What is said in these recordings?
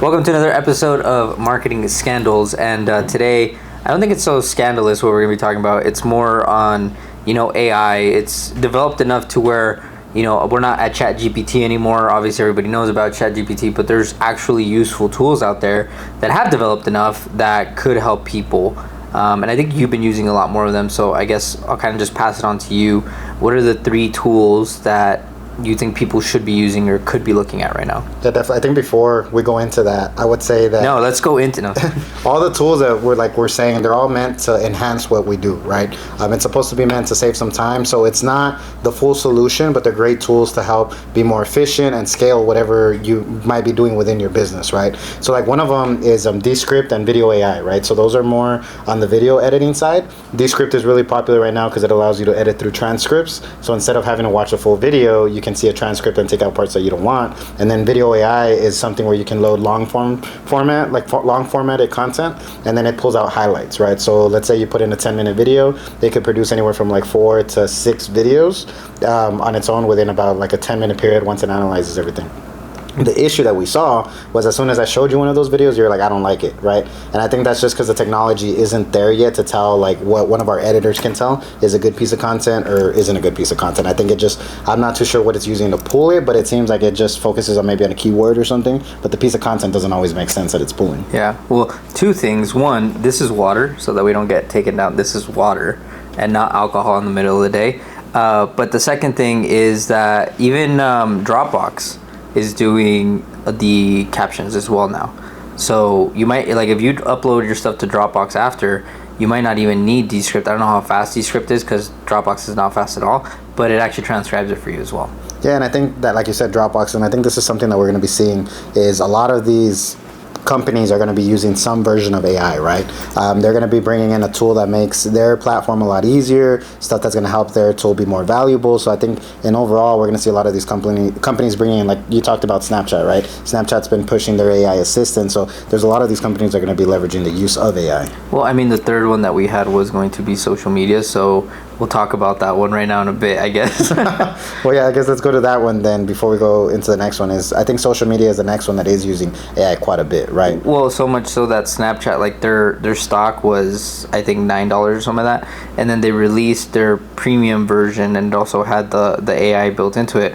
Welcome to another episode of Marketing Scandals. And today, I don't think it's so scandalous what we're going to be talking about. It's more on, AI. It's developed enough to where, we're not at ChatGPT anymore. Obviously, everybody knows about ChatGPT, but there's actually useful tools out there that have developed enough that could help people. And I think you've been using a lot more of them. So I guess I'll kind of just pass it on to you. What are the 3 tools that you think people should be using or could be looking at right now? Yeah, definitely. I think before we go into that, I would say that No, let's go into all the tools that we're saying, they're all meant to enhance what we do, right? It's supposed to be meant to save some time, so it's not the full solution, but they're great tools to help be more efficient and scale whatever you might be doing within your business, right? So like one of them is Descript and Video AI, right? So those are more on the video editing side. Descript is really popular right now because it allows you to edit through transcripts. So instead of having to watch a full video, you can see a transcript and take out parts that you don't want. And then Video AI is something where you can load long formatted content, and then it pulls out highlights, right? So let's say you put in a 10-minute video, they could produce anywhere from like 4 to 6 videos on its own within about like a 10-minute period once it analyzes everything. The issue that we saw was as soon as I showed you one of those videos, you're like, I don't like it, right? And I think that's just because the technology isn't there yet to tell like what one of our editors can tell is a good piece of content or isn't a good piece of content. I think I'm not too sure what it's using to pull it, but it seems like it just focuses on maybe on a keyword or something, but the piece of content doesn't always make sense that it's pulling. Yeah, well, 2 things. One, this is water, so that we don't get taken down. This is water and not alcohol in the middle of the day. But the second thing is that even Dropbox is doing the captions as well now. So you might, like if you upload your stuff to Dropbox after, you might not even need Descript. I don't know how fast Descript is because Dropbox is not fast at all, but it actually transcribes it for you as well. Yeah, and I think that, like you said, Dropbox, and I think this is something that we're going to be seeing, is a lot of these companies are going to be using some version of AI, right? They're going to be bringing in a tool that makes their platform a lot easier, stuff that's going to help their tool be more valuable. So I think in overall, we're going to see a lot of these companies bringing in, like you talked about Snapchat, right? Snapchat's been pushing their AI assistant. So there's a lot of these companies that are going to be leveraging the use of AI. Well, I mean, the third one that we had was going to be social media. So we'll talk about that one right now in a bit, I guess. Well, yeah, I guess let's go to that one then before we go into the next one. I think social media is the next one that is using AI quite a bit, right? Well, so much so that Snapchat, like their stock was, I think, $9 or something like that. And then they released their premium version and it also had the AI built into it.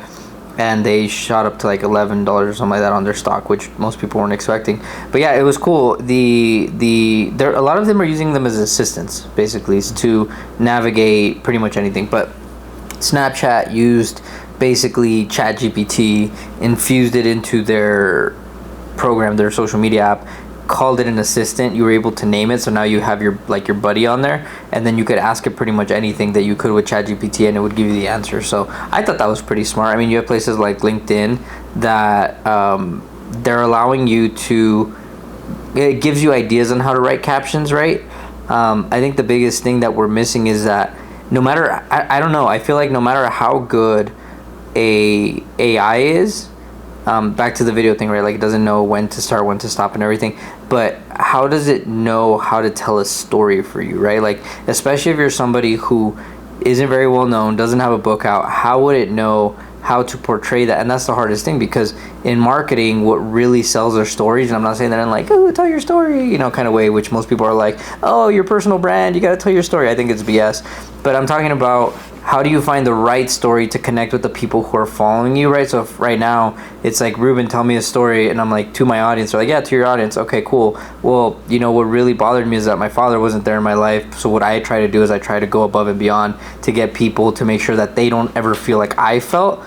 And they shot up to like $11 or something like that on their stock, which most people weren't expecting. But yeah, it was cool. A lot of them are using them as assistants, basically, to navigate pretty much anything. But Snapchat used basically ChatGPT, infused it into their program, their social media app, called it an assistant. You were able to name it, so now you have your buddy on there, and then you could ask it pretty much anything that you could with ChatGPT, and it would give you the answer. So I thought that was pretty smart. I mean, you have places like LinkedIn that they're allowing you to. It gives you ideas on how to write captions, right? I think the biggest thing that we're missing is that no matter I don't know. I feel like no matter how good a AI is. Back to the video thing, right? Like it doesn't know when to start, when to stop and everything, but how does it know how to tell a story for you, right? Like especially if you're somebody who isn't very well known, doesn't have a book out, how would it know how to portray that? And that's the hardest thing, because in marketing, what really sells are stories. And I'm not saying that in like, oh, tell your story, kind of way, which most people are like, oh, your personal brand, you got to tell your story. I think it's BS. But I'm talking about how do you find the right story to connect with the people who are following you, right? So if right now it's like, Ruben, tell me a story, and I'm like, to my audience, they're like, yeah, to your audience. Okay, cool. Well, what really bothered me is that my father wasn't there in my life. So what I try to do is I try to go above and beyond to get people to make sure that they don't ever feel like I felt.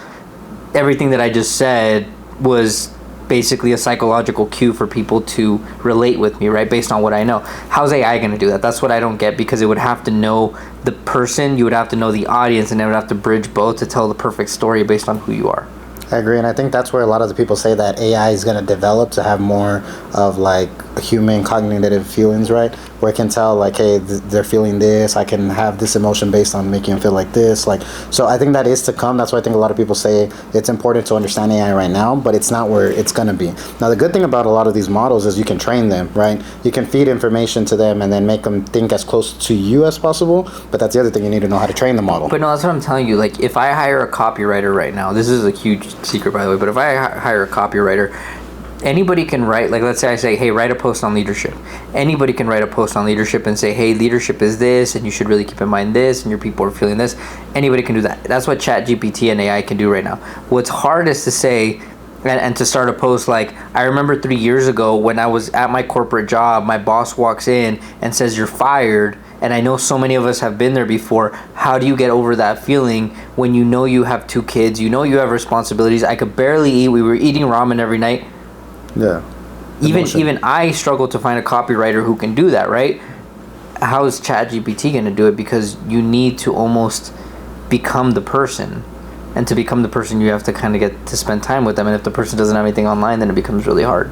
Everything that I just said was basically a psychological cue for people to relate with me, right? Based on what I know. How's AI going to do that? That's what I don't get, because it would have to know the person, you would have to know the audience, and it would have to bridge both to tell the perfect story based on who you are. I agree, and I think that's where a lot of the people say that AI is going to develop to have more of like human cognitive feelings, right? Where it can tell like, hey, they're feeling this, I can have this emotion based on making them feel like this. Like, so I think that is to come. That's why I think a lot of people say it's important to understand AI right now, but it's not where it's going to be. Now, the good thing about a lot of these models is you can train them, right? You can feed information to them and then make them think as close to you as possible, but that's the other thing, you need to know how to train the model. But no, that's what I'm telling you. Like, if I hire a copywriter right now, this is a huge secret, by the way, but if I hire a copywriter, anybody can write, like, let's say I say, hey, write a post on leadership. Anybody can write a post on leadership and say, hey, leadership is this, and you should really keep in mind this, and your people are feeling this. Anybody can do that. That's what ChatGPT and AI can do right now. What's hard is to say, and to start a post like, I remember 3 years ago when I was at my corporate job, my boss walks in and says, you're fired. And I know so many of us have been there before. How do you get over that feeling when you know you have 2 kids, you know you have responsibilities? I could barely eat. We were eating ramen every night. Yeah. Even I struggle to find a copywriter who can do that, right? How is ChatGPT going to do it? Because you need to almost become the person. And to become the person, you have to kind of get to spend time with them. And if the person doesn't have anything online, then it becomes really hard.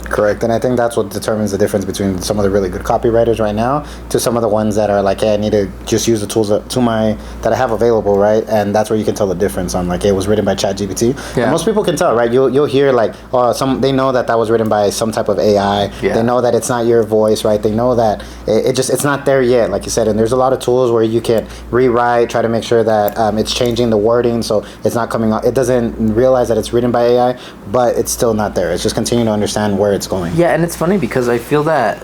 Correct. And I think that's what determines the difference between some of the really good copywriters right now to some of the ones that are like, hey, I need to just use the tools that I have available, right? And that's where you can tell the difference on like, hey, it was written by ChatGPT. Yeah. And most people can tell, right? You'll hear like, oh, they know that was written by some type of AI. Yeah. They know that it's not your voice, right? They know that it's not there yet, like you said. And there's a lot of tools where you can rewrite, try to make sure that it's changing the wording so it's not coming out. It doesn't realize that it's written by AI, but it's still not there. It's just continuing to understand where it's going. Yeah, and it's funny because I feel that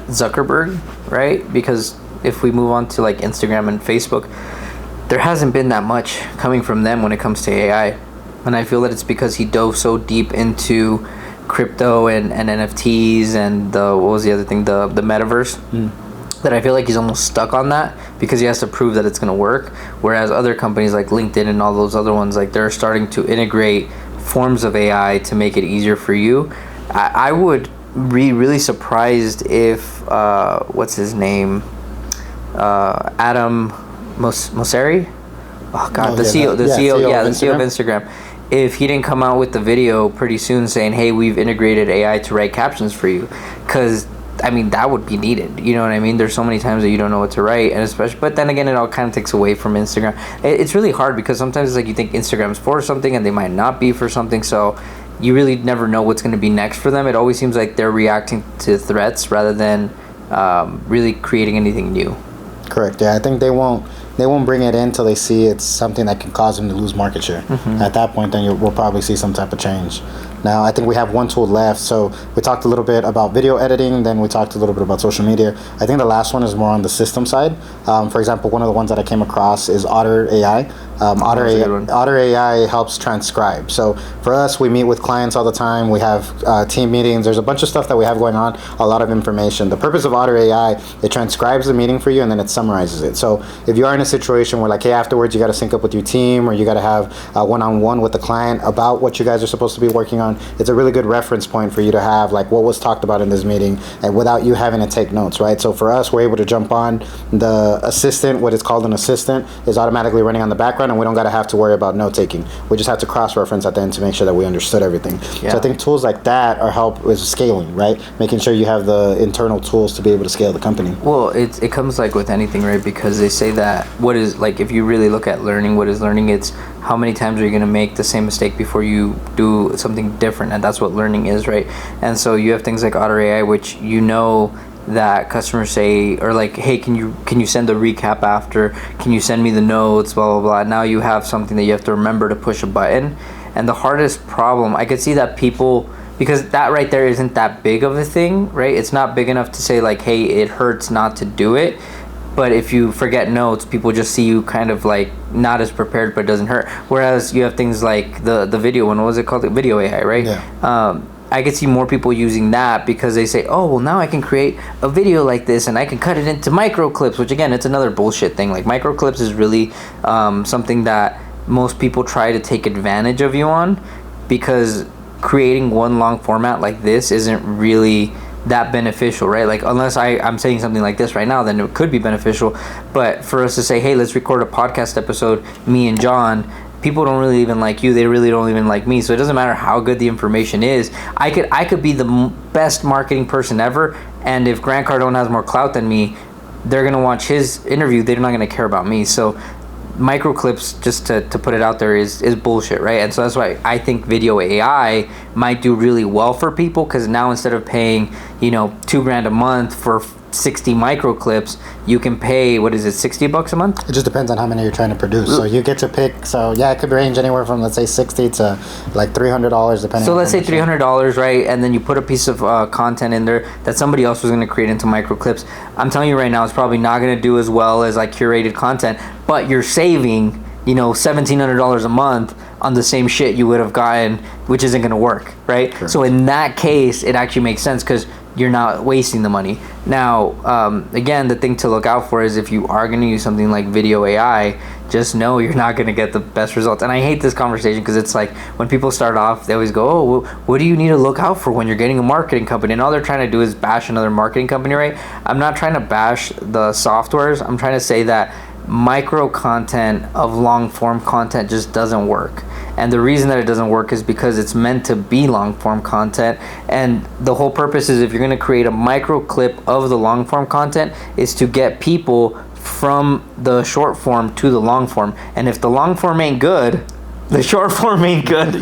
Zuckerberg, right? Because if we move on to like Instagram and Facebook, there hasn't been that much coming from them when it comes to AI. And I feel that it's because he dove so deep into crypto and NFTs and what was the other thing? The metaverse. That I feel like he's almost stuck on that because he has to prove that it's going to work. Whereas other companies like LinkedIn and all those other ones, like they're starting to integrate forms of AI to make it easier for you. I would be really surprised if what's his name, Adam Mosseri, oh god, the CEO of Instagram. If he didn't come out with the video pretty soon saying, hey, we've integrated AI to write captions for you, because I mean that would be needed. You know what I mean? There's so many times that you don't know what to write, and especially, but then again, it all kind of takes away from Instagram. It's really hard because sometimes it's like you think Instagram's for something and they might not be for something, so you really never know what's going to be next for them. It always seems like they're reacting to threats rather than really creating anything new. Correct. Yeah, I think they won't bring it in until they see it's something that can cause them to lose market share. At that point, then we'll probably see some type of change. Now, I think we have one tool left. So we talked a little bit about video editing, then we talked a little bit about social media. I think the last one is more on the system side. For example, one of the ones that I came across is Otter AI. Otter AI helps transcribe. So for us, we meet with clients all the time. We have team meetings. There's a bunch of stuff that we have going on, a lot of information. The purpose of Otter AI, it transcribes the meeting for you and then it summarizes it. So if you are in a situation where like, hey, afterwards you got to sync up with your team or you got to have one-on-one with the client about what you guys are supposed to be working on, it's a really good reference point for you to have like what was talked about in this meeting and without you having to take notes, right? So for us, we're able to jump on the assistant. What is called an assistant is automatically running on the background, and we don't got to have to worry about note taking. We just have to cross-reference at the end to make sure that we understood everything. Yeah. So I think tools like that are help with scaling, right? Making sure you have the internal tools to be able to scale the company. Well, it comes like with anything, right? Because they say that what is, like, if you really look at learning, what is learning? It's how many times are you going to make the same mistake before you do something different, and that's what learning is, right? And so you have things like Otter AI, which you know that customers say, or like, hey, can you send a recap after? Can you send me the notes? Blah, blah, blah. Now you have something that you have to remember to push a button. And the hardest problem, I could see that people, because that right there isn't that big of a thing, right? It's not big enough to say like, hey, it hurts not to do it. But if you forget notes, people just see you kind of like not as prepared, but it doesn't hurt. Whereas you have things like the video one, what was it called? The video AI, right? Yeah. I could see more people using that because they say, oh, well, now I can create a video like this and I can cut it into micro clips, which again, it's another bullshit thing. Like micro clips is really something that most people try to take advantage of you on, because creating one long format like this isn't really that beneficial, right? Like unless I'm saying something like this right now, then it could be beneficial. But for us to say, hey, let's record a podcast episode, me and John, people don't really even like you, they really don't even like me, so it doesn't matter how good the information is. I could be the best marketing person ever, and if Grant Cardone has more clout than me, they're gonna watch his interview, they're not gonna care about me. So micro clips, just to put it out there, is bullshit, right? And so that's why I think video AI might do really well for people, because now instead of paying, $2,000 a month for 60 micro clips, you can pay, what is it, $60 a month? It just depends on how many you're trying to produce. So you get to pick. So yeah, it could range anywhere from, let's say, $60 to like $300, depending. So on let's say $300, right? And then you put a piece of content in there that somebody else was going to create into micro clips. I'm telling you right now, it's probably not going to do as well as like curated content, but you're saving, $1,700 a month on the same shit you would have gotten, which isn't going to work, right? Sure. So in that case, it actually makes sense, because you're not wasting the money. Now, again, the thing to look out for is if you are going to use something like video AI, just know you're not going to get the best results. And I hate this conversation, because it's like when people start off, they always go, oh, well, what do you need to look out for when you're getting a marketing company? And all they're trying to do is bash another marketing company, right? I'm not trying to bash the softwares. I'm trying to say that micro content of long form content just doesn't work. And the reason that it doesn't work is because it's meant to be long form content, and the whole purpose is, if you're going to create a micro clip of the long form content, is to get people from the short form to the long form. And if the long form ain't good, the short form ain't good,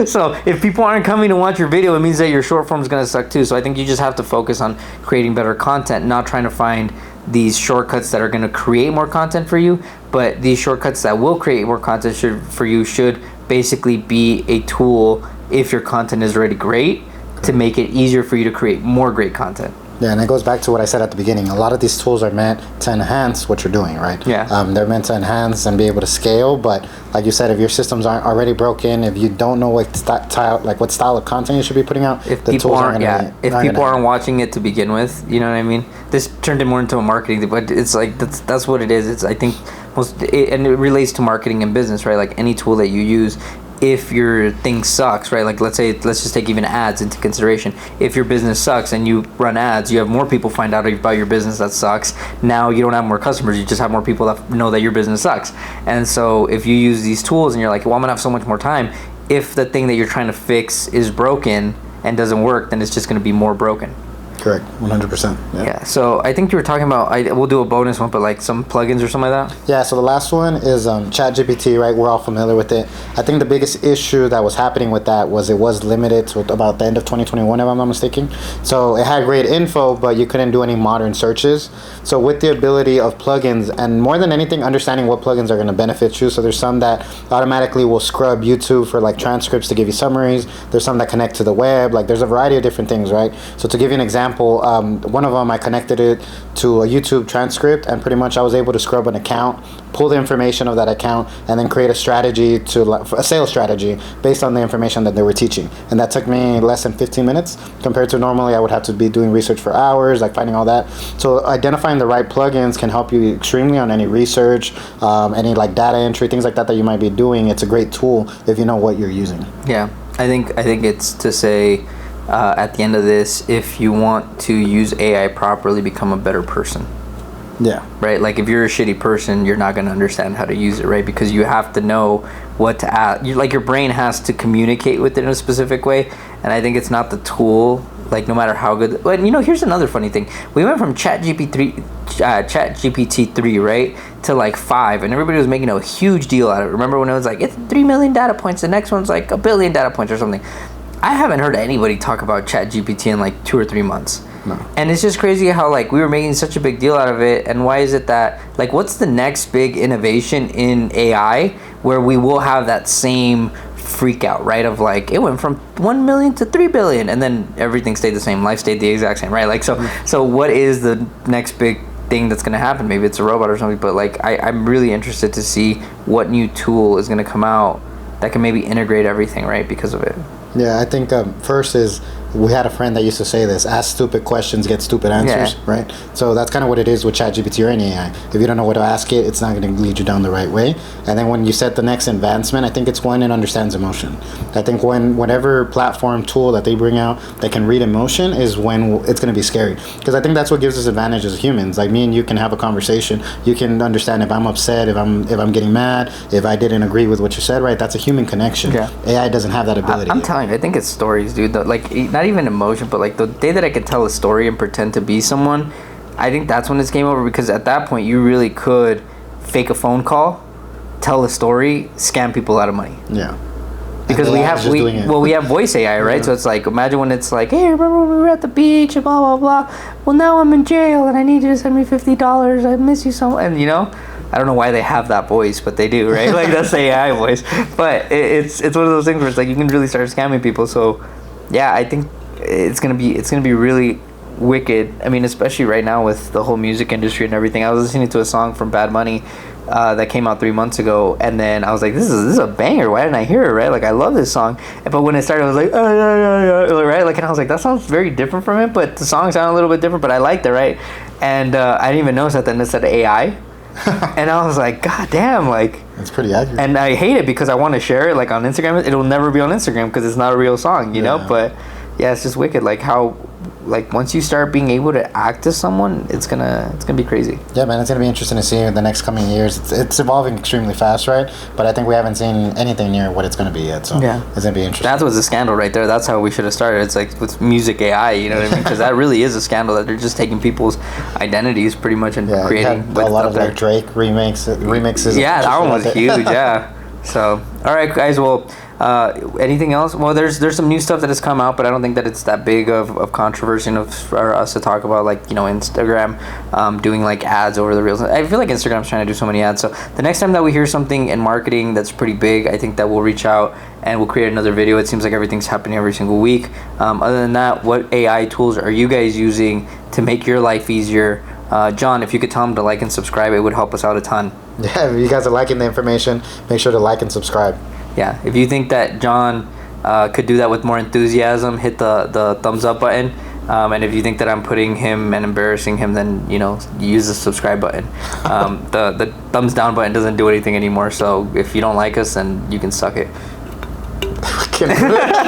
So if people aren't coming to watch your video, it means that your short form is going to suck too. So I think you just have to focus on creating better content, not trying to find these shortcuts that are going to create more content for you. But these shortcuts that will create more content for you should basically be a tool, if your content is already great, to make it easier for you to create more great content. Yeah, and it goes back to what I said at the beginning. A lot of these tools are meant to enhance what you're doing, right? Yeah. They're meant to enhance and be able to scale. But like you said, if your systems aren't already broken, if you don't know what style of content you should be putting out, if people aren't watching it to begin with, you know what I mean? This turned it more into a marketing thing, but it's like that's what it is. It's, I think, and it relates to marketing and business, right? Like any tool that you use, if your thing sucks, right? Like let's just take even ads into consideration. If your business sucks and you run ads, you have more people find out about your business that sucks. Now you don't have more customers, you just have more people that know that your business sucks. And so if you use these tools and you're like, well, I'm gonna have so much more time, if the thing that you're trying to fix is broken and doesn't work, then it's just gonna be more broken. Correct, 100%. Yeah. So I think you were talking about, we'll do a bonus one, but like some plugins or something like that. Yeah. So the last one is ChatGPT, right? We're all familiar with it. I think the biggest issue that was happening with that was it was limited to about the end of 2021, if I'm not mistaken. So it had great info, but you couldn't do any modern searches. So with the ability of plugins, and more than anything, understanding what plugins are going to benefit you. So there's some that automatically will scrub YouTube for like transcripts to give you summaries. There's some that connect to the web. Like there's a variety of different things, right? So to give you an example, one of them, I connected it to a YouTube transcript, and pretty much I was able to scrub an account, pull the information of that account, and then create a strategy a sales strategy based on the information that they were teaching. And that took me less than 15 minutes compared to normally I would have to be doing research for hours, like finding all that. So identifying the right plugins can help you extremely on any research, any like data entry, things like that you might be doing. It's a great tool if you know what you're using. Yeah, I think it's to say, at the end of this, if you want to use AI properly, become a better person. Yeah. Right? Like if you're a shitty person, you're not going to understand how to use it, right? Because you have to know what to add. Your brain has to communicate with it in a specific way. And I think it's not the tool, like no matter how good. But here's another funny thing. We went from ChatGPT 3, right, to like 5, and everybody was making a huge deal out of it. Remember when it was like, it's 3 million data points, the next one's like 1 billion data points or something. I haven't heard anybody talk about ChatGPT in like 2 or 3 months. No. And it's just crazy how like we were making such a big deal out of it. And why is it that, like, what's the next big innovation in AI where we will have that same freak out, right? Of like, it went from 1 million to 3 billion, and then everything stayed the same. Life stayed the exact same, right? Like, so what is the next big thing that's going to happen? Maybe it's a robot or something, but like I'm really interested to see what new tool is going to come out that can maybe integrate everything, right, because of it. Yeah, I think first is, we had a friend that used to say this: ask stupid questions, get stupid answers, right? So that's kind of what it is with ChatGPT or any AI. If you don't know what to ask it, it's not going to lead you down the right way. And then when you set the next advancement, I think it's when it understands emotion. I think whatever platform tool that they bring out that can read emotion is when it's going to be scary. Because I think that's what gives us advantage as humans. Like me and you can have a conversation. You can understand if I'm upset, if I'm getting mad, if I didn't agree with what you said, right? That's a human connection. Yeah. AI doesn't have that ability. I'm telling you, I think it's stories, dude. Like, not even emotion, but like the day that I could tell a story and pretend to be someone, I think that's when it's game over, because at that point you really could fake a phone call, tell a story, scam people out of money. Yeah. because And we AI have is just doing it. we have voice AI, right? Yeah. So it's like, imagine when it's like, hey, remember when we were at the beach and blah blah blah. Well, now I'm in jail and I need you to send me $50. I miss you so, and you know. I don't know why they have that voice, but they do, right? Like that's the AI voice. But it's one of those things where it's like you can really start scamming people. So, yeah, I think it's gonna be really wicked. I mean, especially right now with the whole music industry and everything. I was listening to a song from Bad Bunny that came out 3 months ago, and then I was like, this is a banger. Why didn't I hear it? Right? Like I love this song. But when it started, I was like, oh, yeah, right? Like, and I was like, that sounds very different from it. But the song sounded a little bit different. But I liked it, right? And I didn't even notice that then it said AI. And I was like, God damn, like It's pretty accurate. and I hate it because I want to share it like on Instagram. It'll never be on Instagram because it's not a real song, you know. Yeah. But yeah, it's just wicked. Like how, like once you start being able to act as someone, it's gonna be crazy. Yeah, man, it's gonna be interesting to see in the next coming years. It's evolving extremely fast, right? But I think we haven't seen anything near what it's gonna be yet. So Yeah. it's gonna be interesting. That was a scandal right there. That's how we should have started. It's like with music AI, you know what I mean? Because that really is a scandal that they're just taking people's identities pretty much and Yeah, you creating had with a lot up of there. like Drake remixes. Yeah, that one was Just huge. Yeah. So, all right, guys. Well, anything else? Well, there's some new stuff that has come out, but I don't think that it's that big of controversy enough for us to talk about. Like, you know, Instagram doing like ads over the reels. I feel like Instagram's trying to do so many ads. So the next time that we hear something in marketing that's pretty big, I think that we'll reach out and we'll create another video. It seems like everything's happening every single week. Other than that, what AI tools are you guys using to make your life easier? John, if you could tell them to like and subscribe, it would help us out a ton. Yeah, if you guys are liking the information, make sure to like and subscribe. Yeah, if you think that John could do that with more enthusiasm, hit the thumbs up button. And if you think that I'm putting him and embarrassing him, then, you know, use the subscribe button. The thumbs down button doesn't do anything anymore. So if you don't like us, then you can suck it.